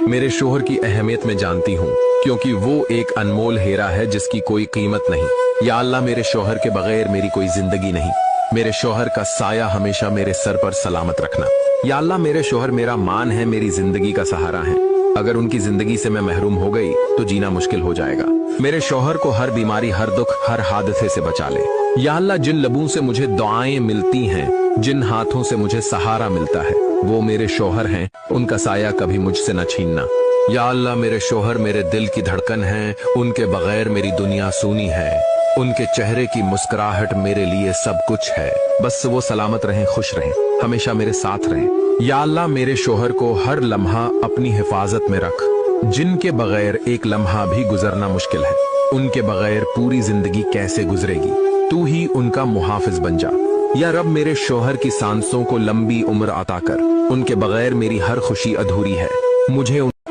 मेरे शोहर की अहमियत मैं जानती हूँ, क्योंकि वो एक अनमोल हीरा है जिसकी कोई कीमत नहीं। या अल्लाह, मेरे शोहर के बगैर मेरी कोई जिंदगी नहीं। मेरे शोहर का साया हमेशा मेरे सर पर सलामत रखना। या अल्लाह, मेरे शोहर मेरा मान है, मेरी जिंदगी का सहारा है। अगर उनकी जिंदगी से मैं महरूम हो गई तो जीना मुश्किल हो जाएगा। मेरे शोहर को हर बीमारी, हर दुख, हर हादसे से बचा ले। या अल्लाह, जिन लबों से मुझे दुआएं मिलती हैं, जिन हाथों से मुझे सहारा मिलता है, वो मेरे शोहर हैं, उनका साया कभी मुझसे न छीनना। या अल्लाह, मेरे शोहर मेरे दिल की धड़कन हैं, उनके बगैर मेरी दुनिया सूनी है। उनके चेहरे की मुस्कुराहट मेरे लिए सब कुछ है। बस वो सलामत रहें, खुश रहें, हमेशा मेरे साथ रहें। या अल्लाह, मेरे शोहर को हर लम्हा अपनी हिफाजत में रख, जिनके बगैर एक लम्हा भी गुजरना मुश्किल है। उनके बगैर पूरी जिंदगी कैसे गुजरेगी, तू ही उनका मुहाफिज बन जा। या रब, मेरे शोहर की सांसों को लंबी उम्र अता कर, उनके बगैर मेरी हर खुशी अधूरी है।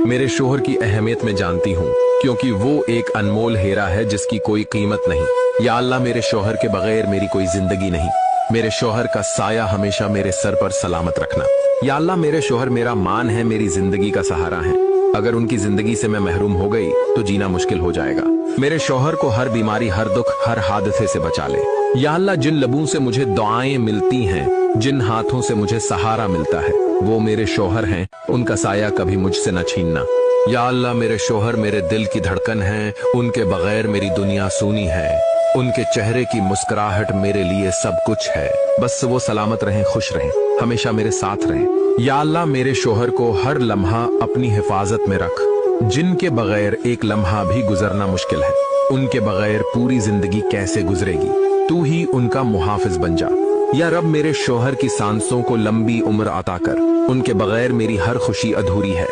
मेरे शोहर की अहमियत मैं जानती हूँ, क्योंकि वो एक अनमोल हीरा है जिसकी कोई कीमत नहीं। या अल्लाह, मेरे शोहर के बगैर मेरी कोई जिंदगी नहीं। मेरे शोहर का साया हमेशा मेरे सर पर सलामत रखना। या अल्लाह, मेरे शोहर मेरा मान है, मेरी जिंदगी का सहारा है। अगर उनकी जिंदगी से मैं महरूम हो गई तो जीना मुश्किल हो जाएगा। मेरे शोहर को हर बीमारी, हर दुख, हर हादसे से बचा ले। या अल्लाह, जिन लबों से मुझे दुआएं मिलती हैं, जिन हाथों से मुझे सहारा मिलता है, वो मेरे शोहर हैं, उनका साया कभी मुझसे न छीनना। या अल्लाह, मेरे शोहर मेरे दिल की धड़कन हैं, उनके बगैर मेरी दुनिया सूनी है। उनके चेहरे की मुस्कुराहट मेरे लिए सब कुछ है। बस वो सलामत रहें, खुश रहें, हमेशा मेरे साथ रहें। या अल्लाह, मेरे शोहर को हर लम्हा अपनी हिफाजत में रख, जिनके बगैर एक लम्हा भी गुजरना मुश्किल है। उनके बगैर पूरी जिंदगी कैसे गुजरेगी, तू ही उनका मुहाफिज बन जा। या रब, मेरे शोहर की सांसों को लंबी उम्र अता कर, उनके बगैर मेरी हर खुशी अधूरी है।